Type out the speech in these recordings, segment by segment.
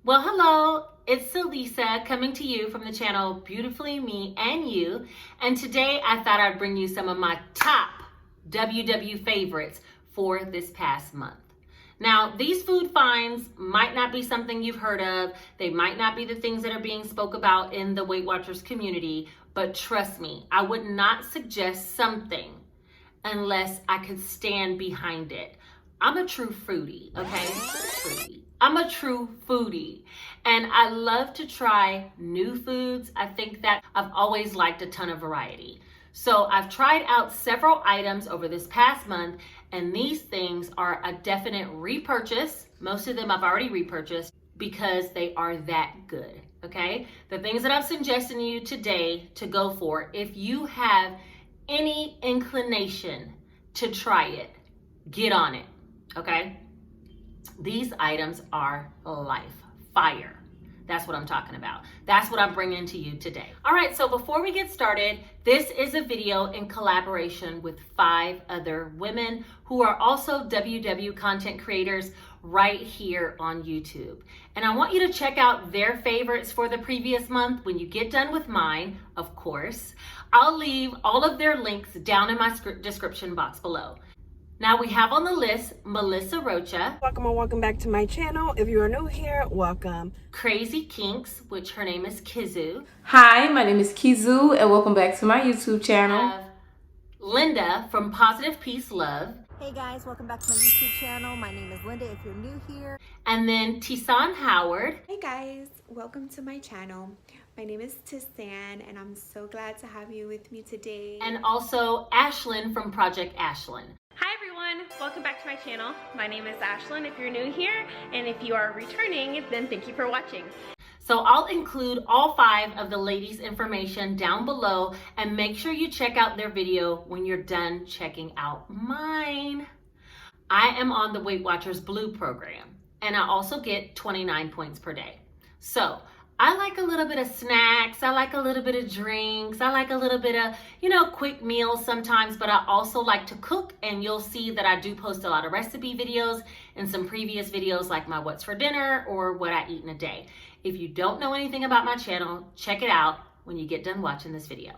Well, hello, it's Celisa coming to you from the channel Beautifully Me and You. And today I thought I'd bring you some of my top WW favorites for this past month. Now, these food finds might not be something you've heard of. They might not be the things that are being spoke about in the Weight Watchers community, but trust me, I would not suggest something unless I could stand behind it. I'm a true foodie, okay? I'm a true foodie, and I love to try new foods. I think that I've always liked a ton of variety. So I've tried out several items over this past month, and these things are a definite repurchase. Most of them I've already repurchased because they are that good, okay? The things that I'm suggesting you today to go for, if you have any inclination to try it, get on it, okay? These items are life, fire. That's what I'm talking about. That's what I'm bringing to you today. All right, so before we get started, this is a video in collaboration with 5 other women who are also WW content creators right here on YouTube. And I want you to check out their favorites for the previous month. When you get done with mine, of course, I'll leave all of their links down in my description box below. Now we have on the list Melissa Rocha. Welcome back to my channel. If you are new here, welcome. Krazykinkz, which her name is Kizu. Hi, my name is Kizu and welcome back to my YouTube channel. Linda from Positive Peace Love. Hey guys, welcome back to my YouTube channel. My name is Linda if you're new here. And then Tissan Howard. Hey guys, welcome to my channel. My name is Tissan and I'm so glad to have you with me today. And also Ashlyn from ProjectAshlyn. Hi everyone, welcome back to my channel. My name is Ashlyn if you're new here, and if you are returning, then thank you for watching. So I'll include all 5 of the ladies' information down below, and make sure you check out their video when you're done checking out mine. I am on the Weight Watchers Blue program, and I also get 29 points per day. So I like a little bit of snacks, I like a little bit of drinks, I like a little bit of, quick meals sometimes, but I also like to cook, and you'll see that I do post a lot of recipe videos and some previous videos like my what's for dinner or what I eat in a day. If you don't know anything about my channel, check it out when you get done watching this video.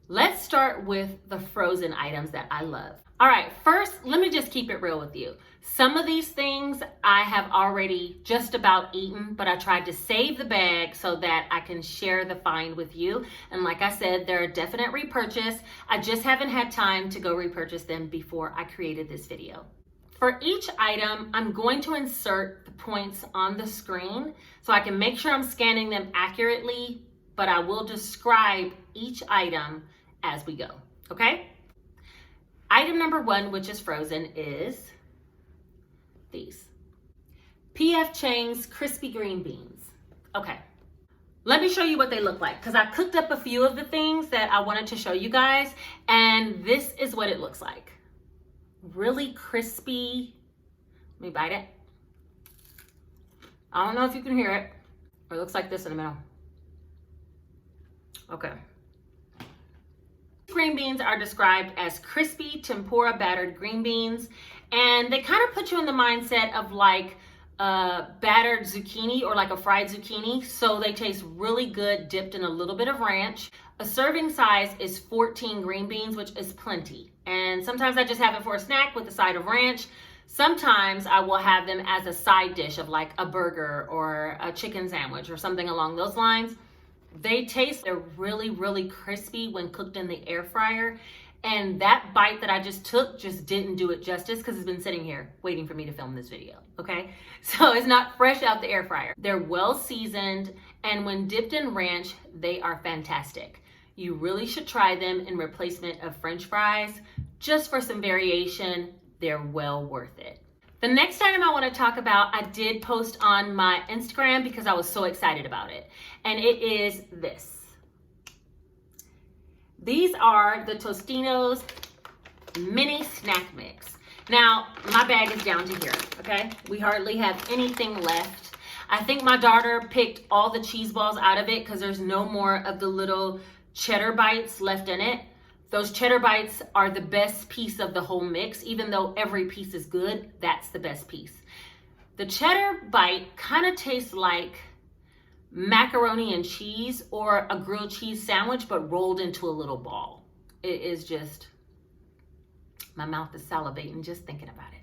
Let's start with the frozen items that I love. All right, first, let me just keep it real with you. Some of these things I have already just about eaten, but I tried to save the bag so that I can share the find with you. And like I said, they're a definite repurchase. I just haven't had time to go repurchase them before I created this video. For each item, I'm going to insert the points on the screen so I can make sure I'm scanning them accurately, but I will describe each item as we go, okay? Item number 1, which is frozen, is these. P.F. Chang's crispy green beans. Okay, let me show you what they look like, because I cooked up a few of the things that I wanted to show you guys, and this is what it looks like. Really crispy. Let me bite it. I don't know if you can hear it, or it looks like this in the middle. Okay. Green beans are described as crispy tempura battered green beans, and they kind of put you in the mindset of like battered zucchini or like a fried zucchini. So they taste really good dipped in a little bit of ranch. A serving size is 14 green beans, which is plenty. And sometimes I just have it for a snack with a side of ranch. Sometimes I will have them as a side dish of like a burger or a chicken sandwich or something along those lines. They're really, really crispy when cooked in the air fryer. And that bite that I just took just didn't do it justice because it's been sitting here waiting for me to film this video, okay? So it's not fresh out the air fryer. They're well seasoned, and when dipped in ranch, they are fantastic. You really should try them in replacement of French fries. Just for some variation, they're well worth it. The next item I want to talk about, I did post on my Instagram because I was so excited about it. And it is this. These are the Tostinos mini snack mix. Now, my bag is down to here, okay? We hardly have anything left. I think my daughter picked all the cheese balls out of it because there's no more of the little cheddar bites left in it. Those cheddar bites are the best piece of the whole mix. Even though every piece is good, that's the best piece. The cheddar bite kind of tastes like macaroni and cheese or a grilled cheese sandwich, but rolled into a little ball. It is just, my mouth is salivating just thinking about it.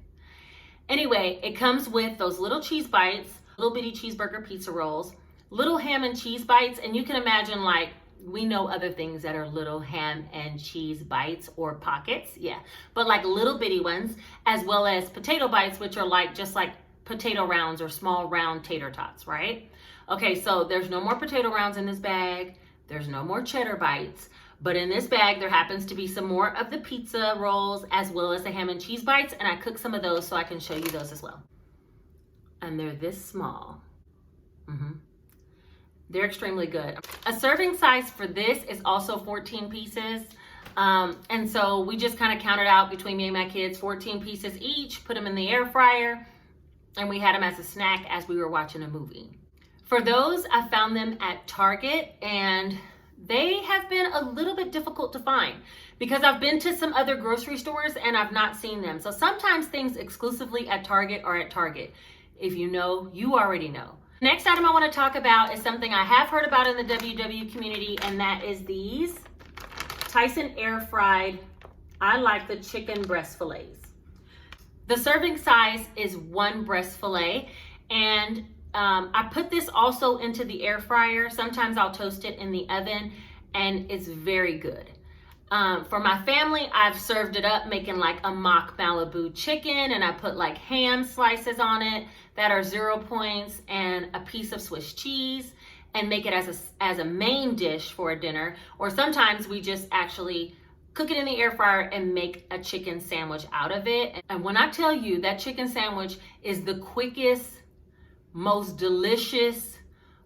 Anyway, it comes with those little cheese bites, little bitty cheeseburger pizza rolls, little ham and cheese bites, and you can imagine, like, we know other things that are little ham and cheese bites or pockets, yeah, but like little bitty ones, as well as potato bites, which are like just like potato rounds or small round tater tots, right? Okay, so there's no more potato rounds in this bag. There's no more cheddar bites, but in this bag there happens to be some more of the pizza rolls as well as the ham and cheese bites, and I cooked some of those so I can show you those as well. And they're this small. They're extremely good. A serving size for this is also 14 pieces. And so we just kind of counted out between me and my kids, 14 pieces each, put them in the air fryer, and we had them as a snack as we were watching a movie. For those, I found them at Target, and they have been a little bit difficult to find because I've been to some other grocery stores and I've not seen them. So sometimes things exclusively at Target are at Target. If you know, you already know. Next item I want to talk about is something I have heard about in the WW community, and that is these Tyson air fried, I like the chicken breast fillets. The serving size is 1 breast fillet, and I put this also into the air fryer. Sometimes I'll toast it in the oven, and it's very good. For my family, I've served it up making like a mock Malibu chicken, and I put like ham slices on it that are 0 points and a piece of Swiss cheese, and make it as a main dish for a dinner. Or sometimes we just actually cook it in the air fryer and make a chicken sandwich out of it. And when I tell you that chicken sandwich is the quickest, most delicious,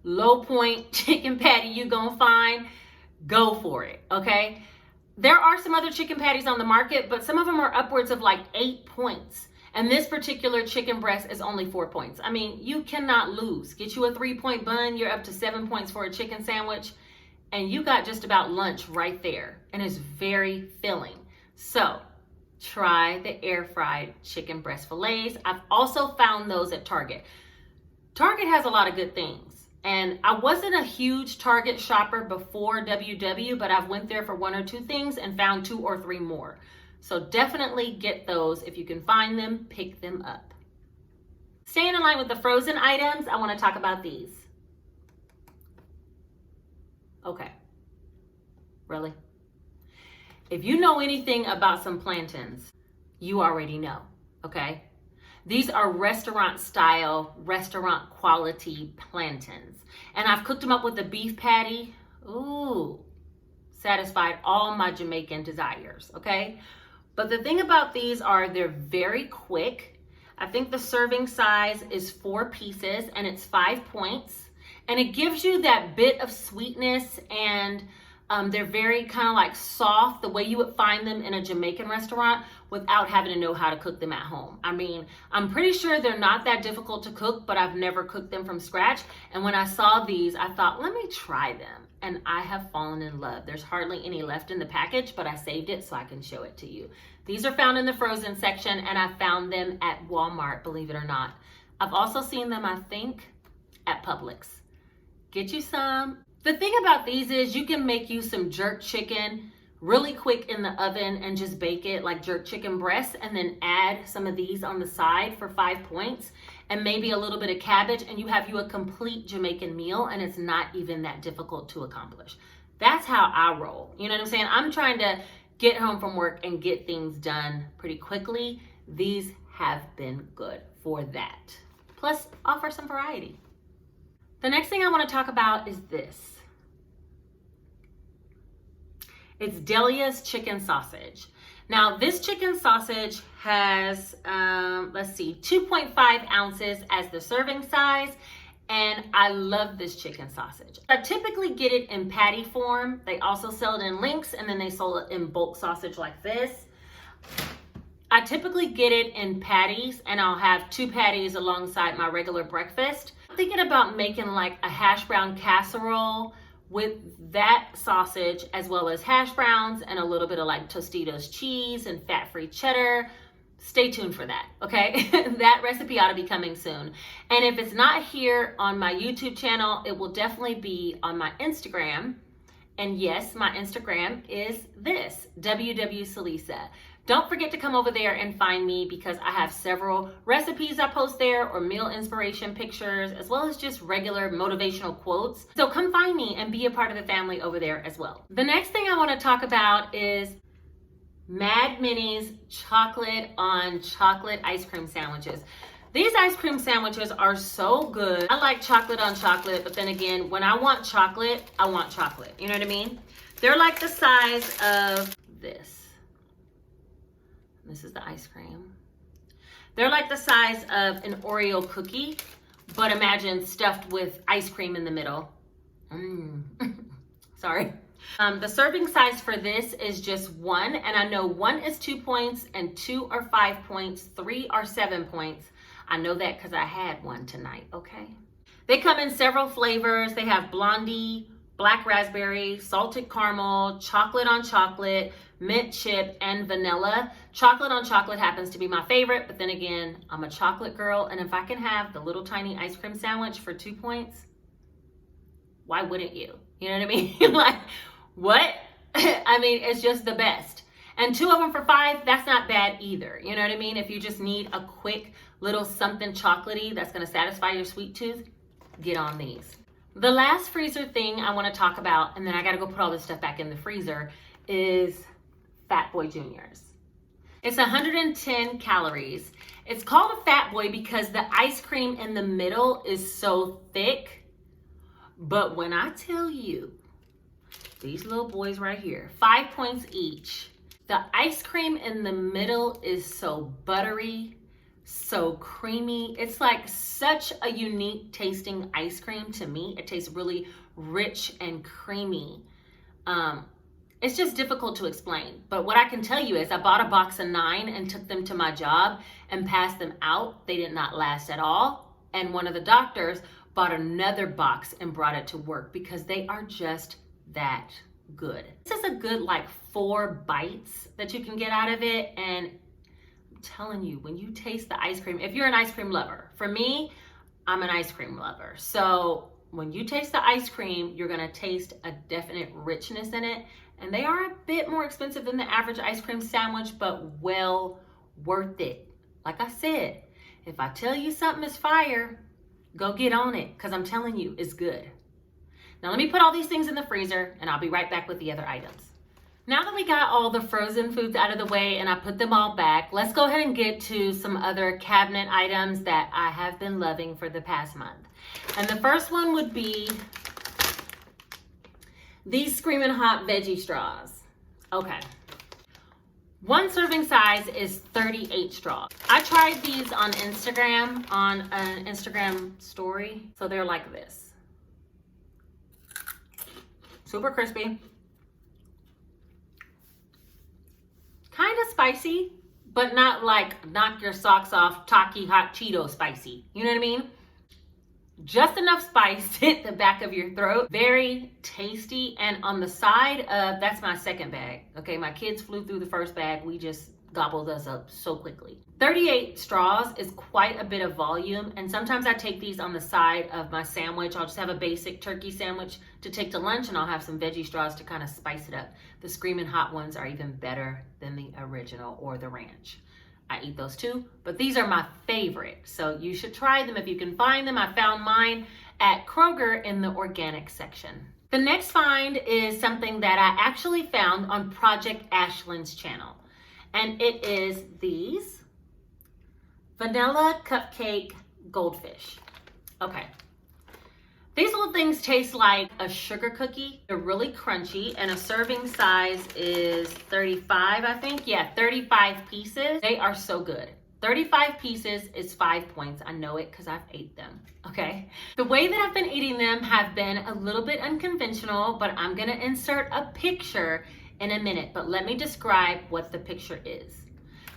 low point chicken patty you gonna find, go for it, okay? There are some other chicken patties on the market, but some of them are upwards of like 8 points. And this particular chicken breast is only 4 points. I mean, you cannot lose. Get you a 3-point bun, you're up to 7 points for a chicken sandwich, and you got just about lunch right there. And it's very filling. So try the air fried chicken breast fillets. I've also found those at Target. Target has a lot of good things. And I wasn't a huge Target shopper before WW, but I've went there for 1 or 2 things and found 2 or 3 more. So definitely get those. If you can find them, pick them up. Staying in line with the frozen items, I want to talk about these. Okay. Really? If you know anything about some plantains, you already know, okay? These are restaurant style, restaurant quality plantains. And I've cooked them up with a beef patty. Ooh, satisfied all my Jamaican desires, okay? But the thing about these are they're very quick. I think the serving size is 4 pieces and it's 5 points. And it gives you that bit of sweetness, and they're very kind of like soft, the way you would find them in a Jamaican restaurant without having to know how to cook them at home. I mean, I'm pretty sure they're not that difficult to cook, but I've never cooked them from scratch. And when I saw these, I thought, let me try them. And I have fallen in love. There's hardly any left in the package, but I saved it so I can show it to you. These are found in the frozen section, and I found them at Walmart, believe it or not. I've also seen them, I think, at Publix. Get you some. The thing about these is you can make you some jerk chicken really quick in the oven and just bake it like jerk chicken breast, and then add some of these on the side for 5 points and maybe a little bit of cabbage, and you have you a complete Jamaican meal, and it's not even that difficult to accomplish. That's how I roll. You know what I'm saying? I'm trying to get home from work and get things done pretty quickly. These have been good for that. Plus, offer some variety. The next thing I want to talk about is this. It's Delia's chicken sausage. Now, this chicken sausage has, 2.5 ounces as the serving size, and I love this chicken sausage. I typically get it in patty form. They also sell it in links, and then they sell it in bulk sausage like this. I typically get it in patties, and I'll have 2 patties alongside my regular breakfast. I'm thinking about making like a hash brown casserole with that sausage, as well as hash browns and a little bit of like Tostitos cheese and fat-free cheddar, stay tuned for that, okay? That recipe ought to be coming soon. And if it's not here on my YouTube channel, it will definitely be on my Instagram. And yes, my Instagram is this, WW Don't forget to come over there and find me because I have several recipes I post there or meal inspiration pictures, as well as just regular motivational quotes. So come find me and be a part of the family over there as well. The next thing I want to talk about is Mad Minnie's chocolate on chocolate ice cream sandwiches. These ice cream sandwiches are so good. I like chocolate on chocolate, but then again, when I want chocolate, I want chocolate. You know what I mean? They're like the size of this. This is the ice cream. They're like the size of an Oreo cookie, but imagine stuffed with ice cream in the middle. Sorry. The serving size for this is just 1, and I know 1 is 2 points, and 2 are 5 points, 3 are 7 points. I know that because I had one tonight, okay? They come in several flavors. They have blondie, black raspberry, salted caramel, chocolate on chocolate, mint chip, and vanilla. Chocolate on chocolate happens to be my favorite, but then again, I'm a chocolate girl, and if I can have the little tiny ice cream sandwich for 2 points, why wouldn't you? You know what I mean? Like, what? I mean, it's just the best. And 2 of them for 5, that's not bad either. You know what I mean? If you just need a quick little something chocolatey that's going to satisfy your sweet tooth, get on these. The last freezer thing I want to talk about, and then I got to go put all this stuff back in the freezer, is Fat Boy Juniors. It's 110 calories. It's called a Fat Boy because the ice cream in the middle is so thick. But when I tell you, these little boys right here, 5 points each. The ice cream in the middle is so buttery, so creamy. It's like such a unique tasting ice cream to me. It tastes really rich and creamy. It's just difficult to explain. But what I can tell you is I bought a box of 9 and took them to my job and passed them out. They did not last at all. And one of the doctors bought another box and brought it to work because they are just that good. This is a good like 4 bites that you can get out of it, and I'm telling you, when you taste the ice cream, if you're an ice cream lover, for me, I'm an ice cream lover. So when you taste the ice cream, you're gonna taste a definite richness in it, and they are a bit more expensive than the average ice cream sandwich, but well worth it. Like I said, if I tell you something is fire, go get on it, because I'm telling you, it's good. Now let me put all these things in the freezer and I'll be right back with the other items. Now that we got all the frozen foods out of the way and I put them all back, let's go ahead and get to some other cabinet items that I have been loving for the past month. And the first one would be these Screaming Hot veggie straws. Okay. 1 serving size is 38 straws. I tried these on Instagram, on an Instagram story. So they're like this. Super crispy. Kind of spicy, but not like knock your socks off Taki hot Cheeto spicy. You know what I mean? Just enough spice to hit the back of your throat. Very tasty. And on the side of, that's my second bag. Okay, my kids flew through the first bag. We just gobbled us up so quickly. 38 straws is quite a bit of volume, and sometimes I take these on the side of my sandwich. I'll just have a basic turkey sandwich to take to lunch, and I'll have some veggie straws to kind of spice it up. The Screaming Hot ones are even better than the original or the ranch. I eat those too, but these are my favorite, so you should try them if you can find them. I found mine at Kroger in the organic section. The next find is something that I actually found on ProjectAshlyn's channel, and it is these vanilla cupcake goldfish. Okay. These little things taste like a sugar cookie. They're really crunchy, and a serving size is 35, I think. Yeah, 35 pieces. They are so good. 35 pieces is 5 points. I know it because I've ate them, okay? The way that I've been eating them have been a little bit unconventional, but I'm gonna insert a picture in a minute, but let me describe what the picture is.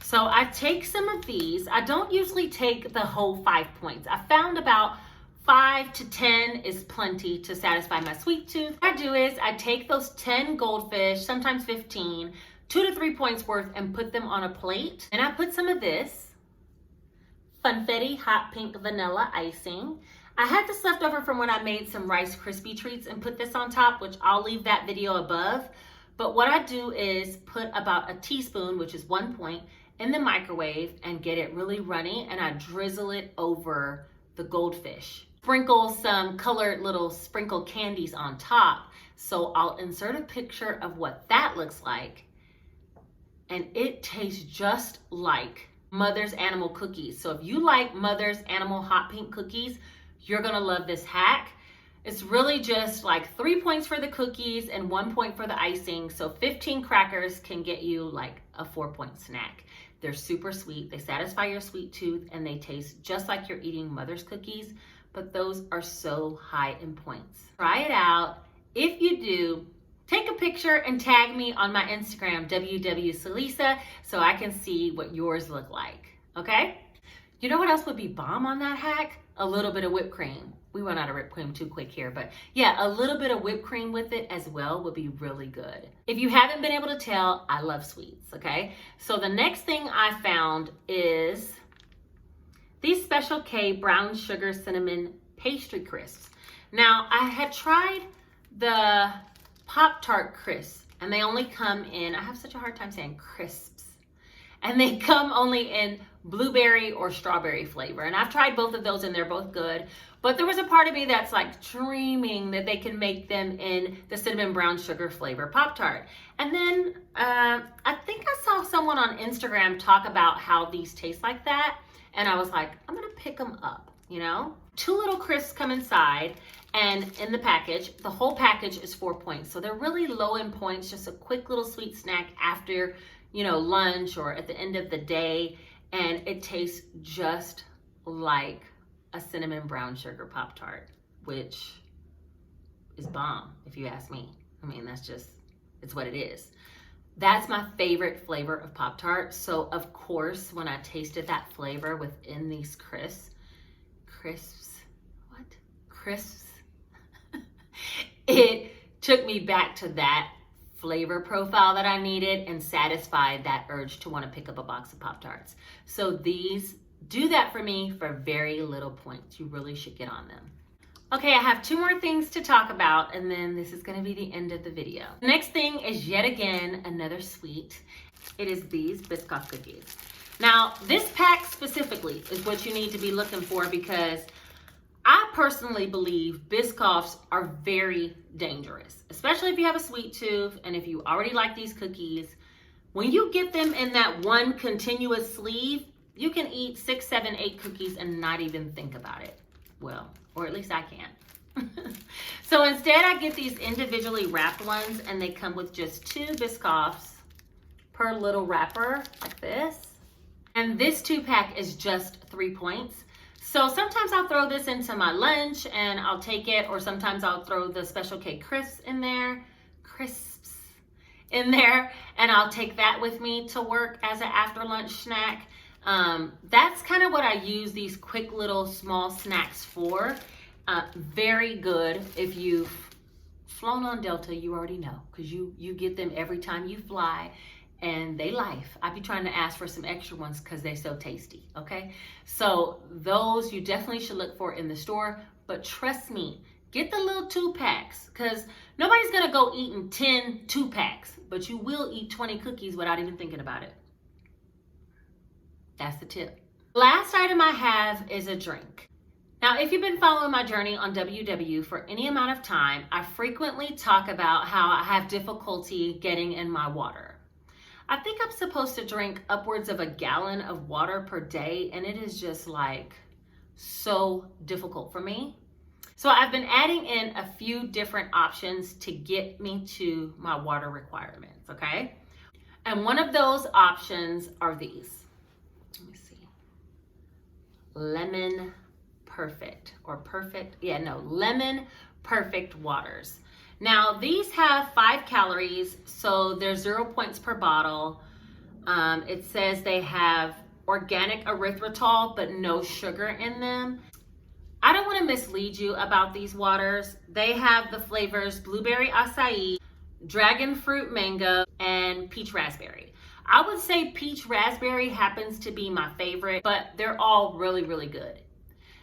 So I take some of these. I don't usually take the whole 5 points. I found about 5 to 10 is plenty to satisfy my sweet tooth. What I do is I take those 10 goldfish, sometimes 15, 2 to 3 points worth and put them on a plate. And I put some of this Funfetti hot pink vanilla icing. I had this left over from when I made some Rice Krispie treats and put this on top, which I'll leave that video above. But what I do is put about a teaspoon, which is 1 point, in the microwave and get it really runny, and I drizzle it over the goldfish. Sprinkle some colored little sprinkled candies on top. So I'll insert a picture of what that looks like, and it tastes just like Mother's Animal cookies. So if you like Mother's Animal hot pink cookies, you're gonna love this hack. It's really just like 3 points for the cookies and 1 point for the icing. So 15 crackers can get you like a 4-point snack. They're super sweet, they satisfy your sweet tooth, and they taste just like you're eating Mother's cookies, but those are so high in points. Try it out. If you do, take a picture and tag me on my Instagram, www.salisa, so I can see what yours look like, okay? You know what else would be bomb on that hack? A little bit of whipped cream. We run out of whipped cream too quick here, but yeah, a little bit of whipped cream with it as well would be really good. If you haven't been able to tell, I love sweets, okay? So the next thing I found is these Special K brown sugar cinnamon pastry crisps. Now, I had tried the Pop-Tart crisps, and they only come in, I have such a hard time saying crisps, and they come only in blueberry or strawberry flavor. And I've tried both of those and they're both good. But there was a part of me that's like dreaming that they can make them in the cinnamon brown sugar flavor Pop-Tart. And then I think I saw someone on Instagram talk about how these taste like that. And I was like, I'm gonna pick them up, you know? 2 little crisps come inside, and in the package, the whole package is 4 points. So they're really low in points, just a quick little sweet snack after, you know, lunch or at the end of the day. And it tastes just like a cinnamon brown sugar Pop-Tart, which is bomb if you ask me. I mean, that's just, it's what it is. That's my favorite flavor of Pop-Tart. So of course, when I tasted that flavor within these crisps, it took me back to that flavor profile that I needed and satisfied that urge to want to pick up a box of Pop-Tarts. So these do that for me for very little points. You really should get on them. Okay, I have 2 more things to talk about, and then this is going to be the end of the video. The next thing is yet again another sweet. It is these Biscoff cookies. Now, this pack specifically is what you need to be looking for, because I personally believe Biscoffs are very dangerous, especially if you have a sweet tooth and if you already like these cookies. When you get them in that one continuous sleeve, you can eat 6, 7, 8 cookies and not even think about it. Well, or at least I can. So instead, I get these individually wrapped ones, and they come with just 2 Biscoffs per little wrapper, like this. And this 2-pack is just 3 points. So sometimes I'll throw this into my lunch and I'll take it, or sometimes I'll throw the Special K crisps in there, and I'll take that with me to work as an after lunch snack. That's kind of what I use these quick little small snacks for. Very good if you've flown on Delta, you already know, because you get them every time you fly. And they life. I be trying to ask for some extra ones because they're so tasty, okay? So those you definitely should look for in the store, but trust me, get the little 2-packs, because nobody's gonna go eating 10 2-packs, but you will eat 20 cookies without even thinking about it. That's the tip. Last item I have is a drink. Now, if you've been following my journey on WW for any amount of time, I frequently talk about how I have difficulty getting in my water. I think I'm supposed to drink upwards of 1 gallon of water per day, and it is just like so difficult for me. So I've been adding in a few different options to get me to my water requirements, okay? And one of those options are these. Let me see. Lemon Perfect, or Perfect, yeah, no, Lemon Perfect waters. Now, these have 5 calories, so they're 0 points per bottle. It says they have organic erythritol, but no sugar in them. I don't want to mislead you about these waters. They have the flavors blueberry acai, dragon fruit mango, and peach raspberry. I would say peach raspberry happens to be my favorite, but they're all really, really good.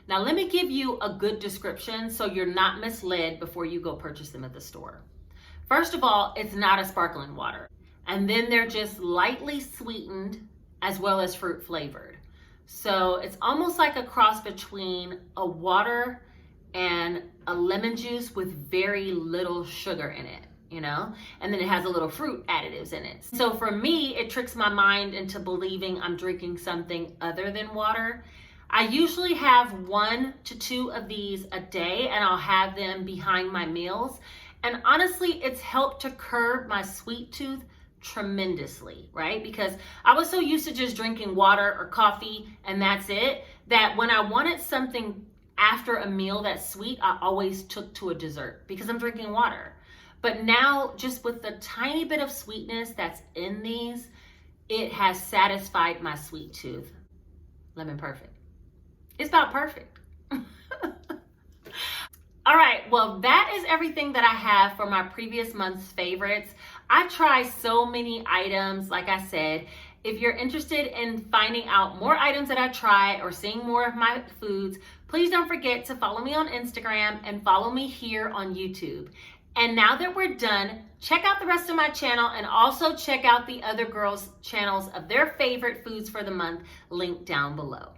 Now let me give you a good description so you're not misled before you go purchase them at the store. First of all, it's not a sparkling water. And then they're just lightly sweetened as well as fruit flavored. So it's almost like a cross between a water and a lemon juice with very little sugar in it, you know? And then it has a little fruit additives in it. So for me, it tricks my mind into believing I'm drinking something other than water. I usually have 1 to 2 of these a day, and I'll have them behind my meals. And honestly, it's helped to curb my sweet tooth tremendously, right? Because I was so used to just drinking water or coffee and that's it, that when I wanted something after a meal that's sweet, I always took to a dessert because I'm drinking water. But now, just with the tiny bit of sweetness that's in these, it has satisfied my sweet tooth. Lemon perfect. It's about perfect. All right, well, that is everything that I have for my previous month's favorites. I try so many items, like I said. If you're interested in finding out more items that I try or seeing more of my foods, please don't forget to follow me on Instagram and follow me here on YouTube. And now that we're done, check out the rest of my channel and also check out the other girls' channels of their favorite foods for the month, linked down below.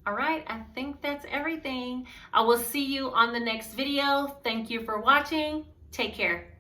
All right, I think that's everything. I will see you on the next video. Thank you for watching. Take care.